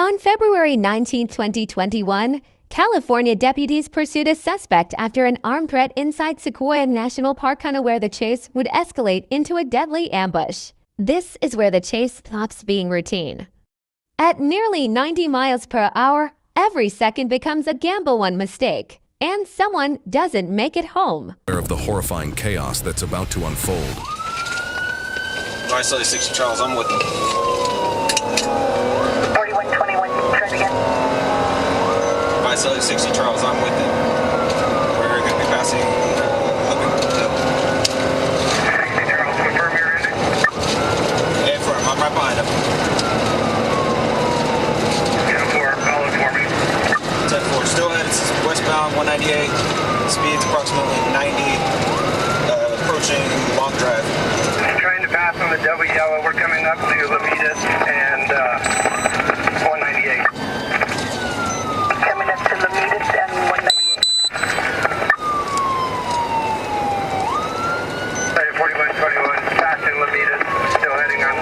On February 19, 2021, California deputies pursued a suspect after an armed threat inside Sequoia National Park, unaware the chase would escalate into a deadly ambush. This is where the chase stops being routine. At nearly 90 miles per hour, every second becomes a gamble one mistake, and someone doesn't make it home. Aware of the horrifying chaos that's about to unfold. Escalated 60 Charles, I'm with them. 4121, try it again. Escalated 60 Charles, I'm with them. We're going to be passing Hubbard. 60 Charles, confirm you're in it. Yeah, firm, I'm right behind him. 10-4, follow for me. 10-4, still headed westbound 198, speeds approximately 90, approaching Long Drive. Trying to pass on the double yellow. We're coming up to Lamitas and 198. Coming up to Lamitas and 198. 4121, passing Lamitas, still heading on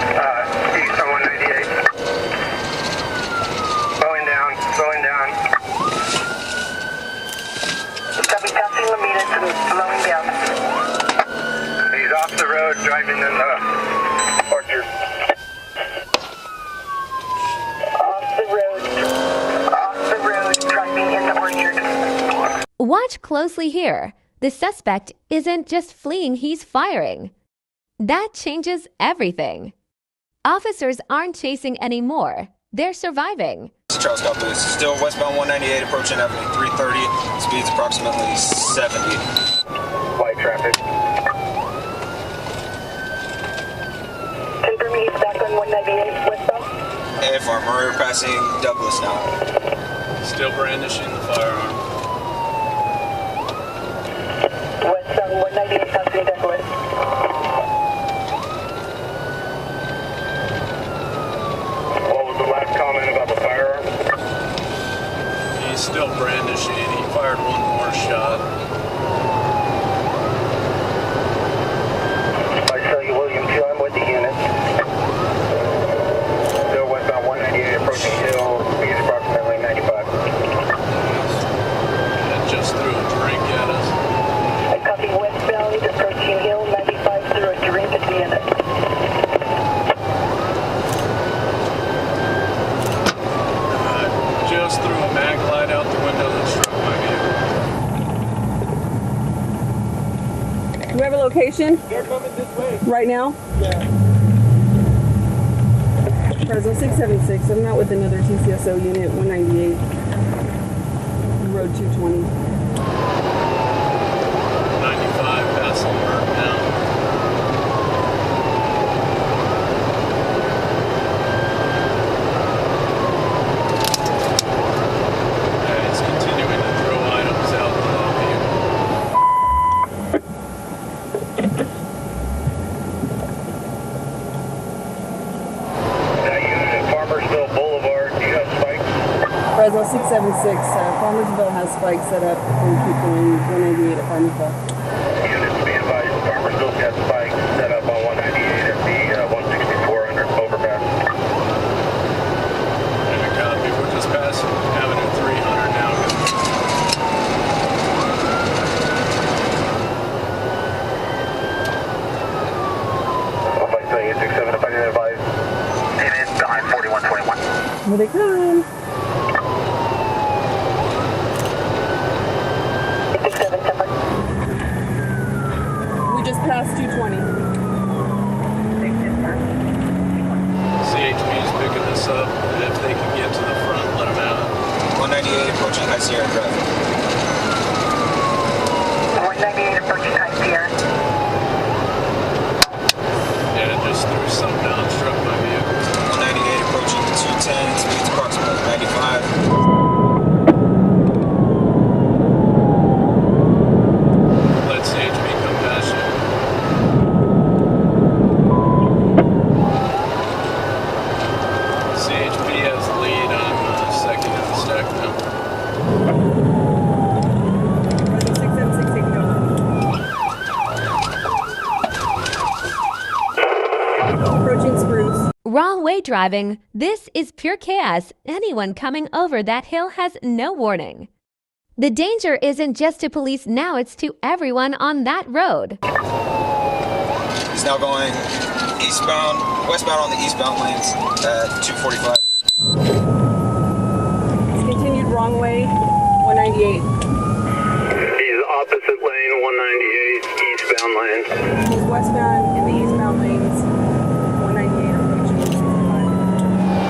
east on 198. Slowing down, slowing down. Copy, passing Lamitas and slowing down. He's off the road, driving in the orchard. Off the road, driving in the orchard. Watch closely here. The suspect isn't just fleeing, he's firing. That changes everything. Officers aren't chasing anymore. They're surviving. Charles Cowboys, still westbound 198, approaching Avenue 330, speeds approximately 70. Light traffic. Confirm he's back on 198 westbound. And farm, we're passing Douglas now. Still brandishing the firearm. Westbound 198 passing Douglas. What was the last comment about the firearm? He's still brandishing. He fired one more shot. I tell you, William, I'm with the unit. Still westbound 198 approaching Hill, speed approximately 95. And just threw a drink at us. I copy westbound approaching Hill, 95 through a drink at the unit. Just threw a mag light out the window that struck my vehicle. Do we have a location? They're coming this way. Right now? Yeah. Fresno 676. I'm not with another TCSO unit, 198. Road 220. 95 past Lambert now. Yeah, it's continuing to throw items out of the vehicle. Now unit, Farmersville Boulevard, do you have spikes? Fresno 676. Farmersville has spikes set up. We keep going 198 at Farmersville. Units be advised, Farmersville's got spikes set up on 198 at the 16400 overpass. And a copy. We're just passing Avenue 300 now. Flight 867, if I can advise. Unit behind 4121. Here they come. 867, Temper. We just passed 220. CHP is picking this up. If they can get to the front, let them out. 198, approaching High Sierra Drive. 198 approaching High Sierra. Yeah, it just threw something down, struck my vehicle. 198, approaching 210, speeds approximately 95. Let CHP come past you. CHP has the lead. I'm second in the stack now. Fresno 676 taking over. Approaching one-way driving, this is pure chaos. Anyone coming over that hill has no warning. The danger isn't just to police now, it's to everyone on that road. He's now going westbound on the eastbound lanes at 245. It's continued wrong way, 198. He's opposite lane, 198, eastbound lane. He's westbound in the eastbound lanes, 198 approaching 65.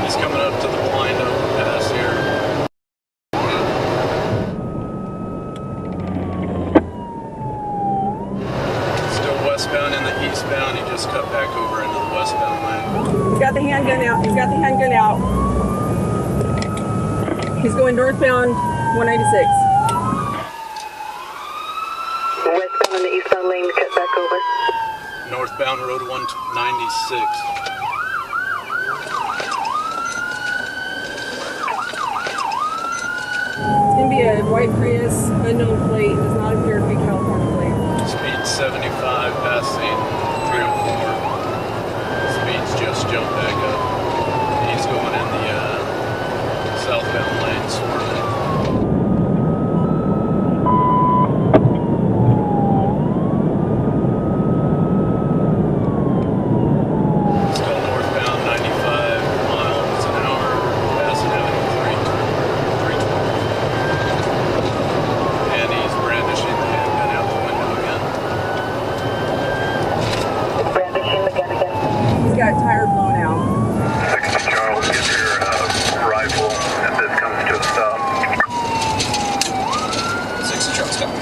He's coming up to the blind overpass here. Still westbound in the eastbound. He just cut back over into the westbound lane. He's got the handgun out. He's got the handgun out. He's going northbound, 196. Westbound in the eastbound lane, cut back over. Northbound Road 196. It's going to be a white Prius, unknown plate, does not appear to be California plate. Speed 75, passing 304. Speed's just jumped back up. He's going in the southbound lane, swirling. Still northbound 95 miles an hour, passing Avenue 312. And he's brandishing the handgun out the window again. Brandishing the gun again. He's got tire blown out. 60 Charles, get your rifle if this comes to a stop. 60 trucks down.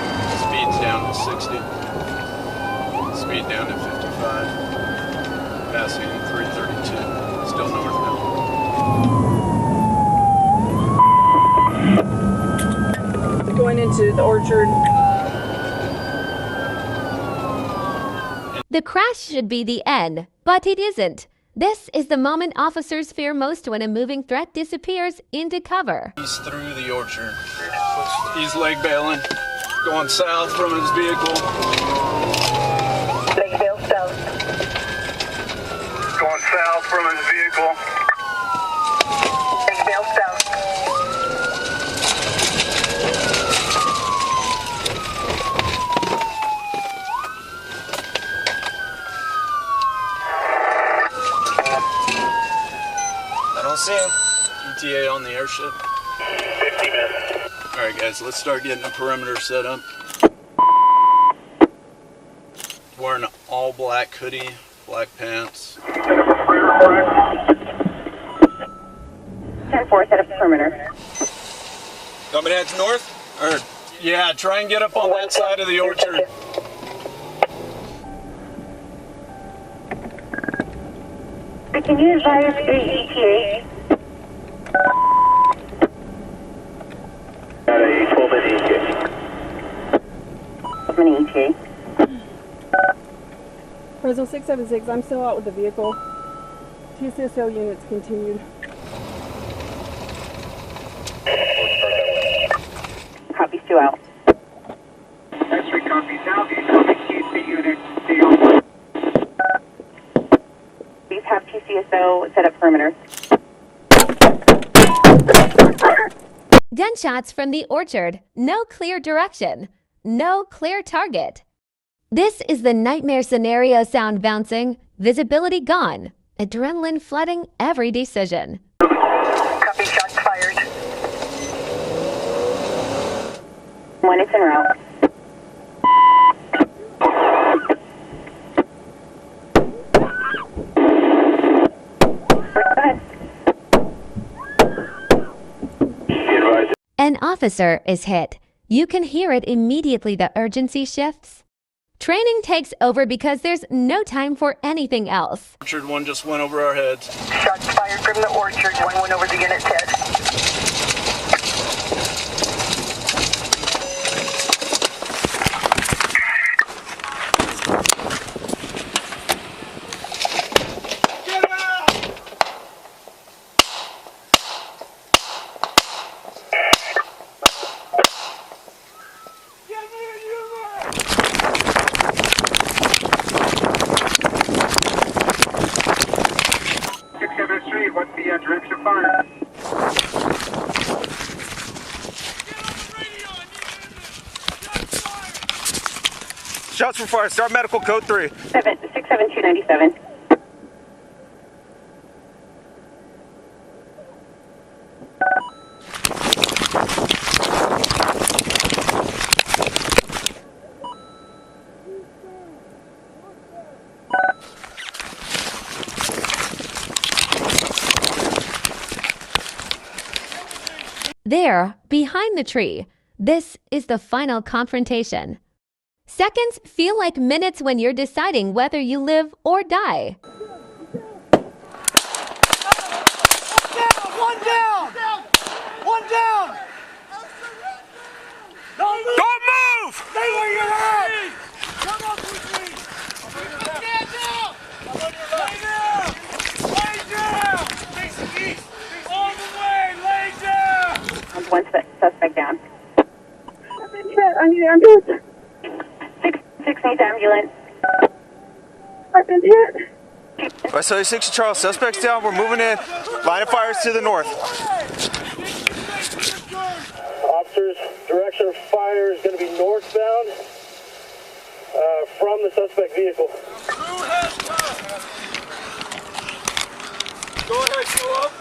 Speed's down to 60. Speed down to 55. Passing 332. Still northbound. Going into the orchard. The crash should be the end, but it isn't. This is the moment officers fear most when a moving threat disappears into cover. He's through the orchard. He's leg bailing, going south from his vehicle. Lakeville south. Going south from his vehicle. Lakeville south. I don't see him. ETA on the airship. 50 minutes. All right, guys, let's start getting a perimeter set up. Wearing an all black hoodie, black pants. 10-4, set up perimeter. Want me to head to north? Or, yeah, try and get up on that side of the orchard. Can you advise ETA? Got a 12-minute ETA. 12-minute ETA. Fresno 676, I'm still out with the vehicle. TCSO units continued. Copy, Stu out. X-ray copy. Southeast coming QC unit. Please have TCSO set up perimeter. Gunshots from the orchard. No clear direction. No clear target. This is the nightmare scenario. Sound bouncing. Visibility gone. Adrenaline flooding every decision. Copy, shots fired. One is en route. Go ahead. An officer is hit. You can hear it immediately. The urgency shifts. Training takes over because there's no time for anything else. Orchard one just went over our heads. Shots fired from the orchard. One went over the unit's head. Shots for fire. Start medical code 3. 67297. There, behind the tree, this is the final confrontation. Seconds feel like minutes when you're deciding whether you live or die. One down! One down! Don't move! Stay where you're at! Come on, quickly! Stand down! Lay down! Lay down! Facing east! All the way! Lay down! One suspect down. I've been hit. I need ambulance. 6 needs ambulance. I've been hit. By 60 Charles, suspects down. We're moving in. Line of fire is to the north. Officers, direction of fire is going to be northbound from the suspect vehicle. Go ahead, go up.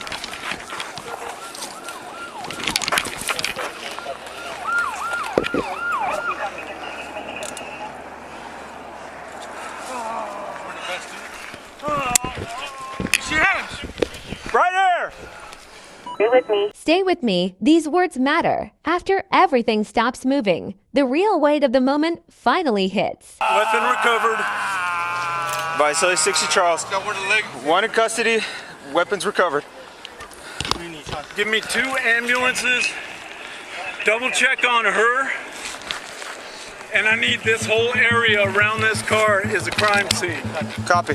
Right there! Stay with me. Stay with me, these words matter. After everything stops moving, the real weight of the moment finally hits. Weapon recovered. By 60 Charles. One in custody. Weapons recovered. Give me 2 ambulances. Double check on her. And I need this whole area around this car is a crime scene. Copy.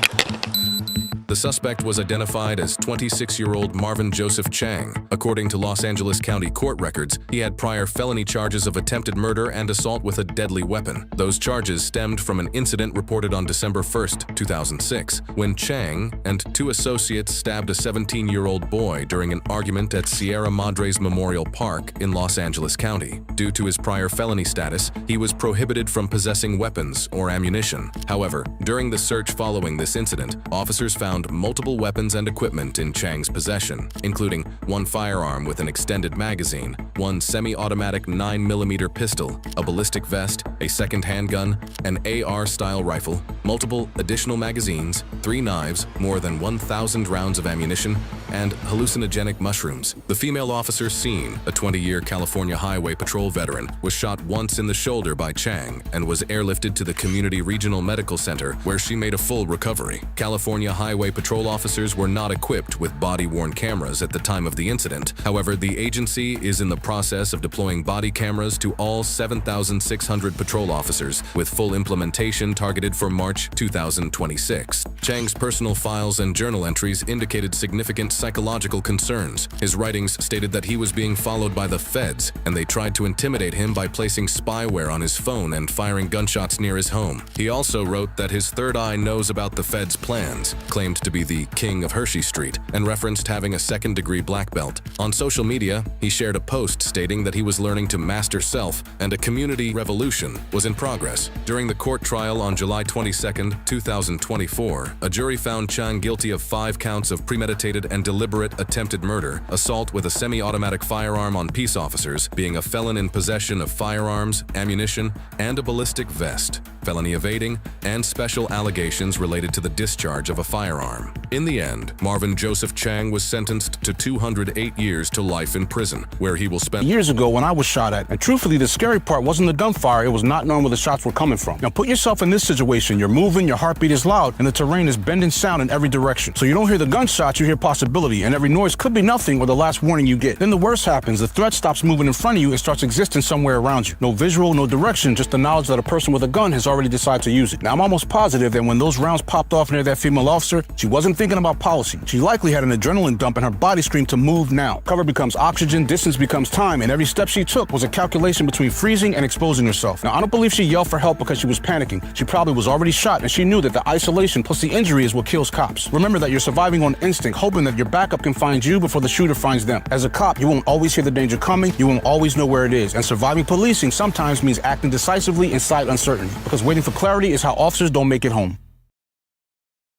The suspect was identified as 26-year-old Marvin Joseph Chang. According to Los Angeles County court records, he had prior felony charges of attempted murder and assault with a deadly weapon. Those charges stemmed from an incident reported on December 1st, 2006, when Chang and 2 associates stabbed a 17-year-old boy during an argument at Sierra Madres Memorial Park in Los Angeles County. Due to his prior felony status, he was prohibited from possessing weapons or ammunition. However, during the search following this incident, officers found multiple weapons and equipment in Chang's possession, including 1 firearm with an extended magazine, 1 semi-automatic 9mm pistol, a ballistic vest, a second handgun, an AR-style rifle, multiple additional magazines, 3 knives, more than 1,000 rounds of ammunition, and hallucinogenic mushrooms. The female officer seen, a 20-year California Highway Patrol veteran, was shot once in the shoulder by Chang and was airlifted to the Community Regional Medical Center where she made a full recovery. California Highway Patrol officers were not equipped with body-worn cameras at the time of the incident. However, the agency is in the process of deploying body cameras to all 7,600 patrol officers, with full implementation targeted for March 2026. Chang's personal files and journal entries indicated significant psychological concerns. His writings stated that he was being followed by the feds, and they tried to intimidate him by placing spyware on his phone and firing gunshots near his home. He also wrote that his third eye knows about the feds' plans, claimed to be the king of Hershey Street, and referenced having a second-degree black belt. On social media, he shared a post stating that he was learning to master self and a community revolution was in progress. During the court trial on July 22, 2024, a jury found Chang guilty of 5 counts of premeditated and deliberate attempted murder, assault with a semi-automatic firearm on peace officers, being a felon in possession of firearms, ammunition, and a ballistic vest, felony evading, and special allegations related to the discharge of a firearm. In the end, Marvin Joseph Chang was sentenced to 208 years to life in prison, where he will spend years ago when I was shot at. And truthfully, the scary part wasn't the gunfire, it was not knowing where the shots were coming from. Now put yourself in this situation. You're moving, your heartbeat is loud, and the terrain is bending sound in every direction. So you don't hear the gunshots, you hear possibility, and every noise could be nothing or the last warning you get. Then the worst happens, the threat stops moving in front of you and starts existing somewhere around you. No visual, no direction, just the knowledge that a person with a gun has already decided to use it. Now I'm almost positive that when those rounds popped off near that female officer, She wasn't thinking about policy. She likely had an adrenaline dump and her body screamed to move now. Cover becomes oxygen, distance becomes time, and every step she took was a calculation between freezing and exposing herself. Now, I don't believe she yelled for help because she was panicking. She probably was already shot, and she knew that the isolation plus the injury is what kills cops. Remember that you're surviving on instinct, hoping that your backup can find you before the shooter finds them. As a cop, you won't always hear the danger coming, you won't always know where it is, and surviving policing sometimes means acting decisively inside uncertainty, because waiting for clarity is how officers don't make it home.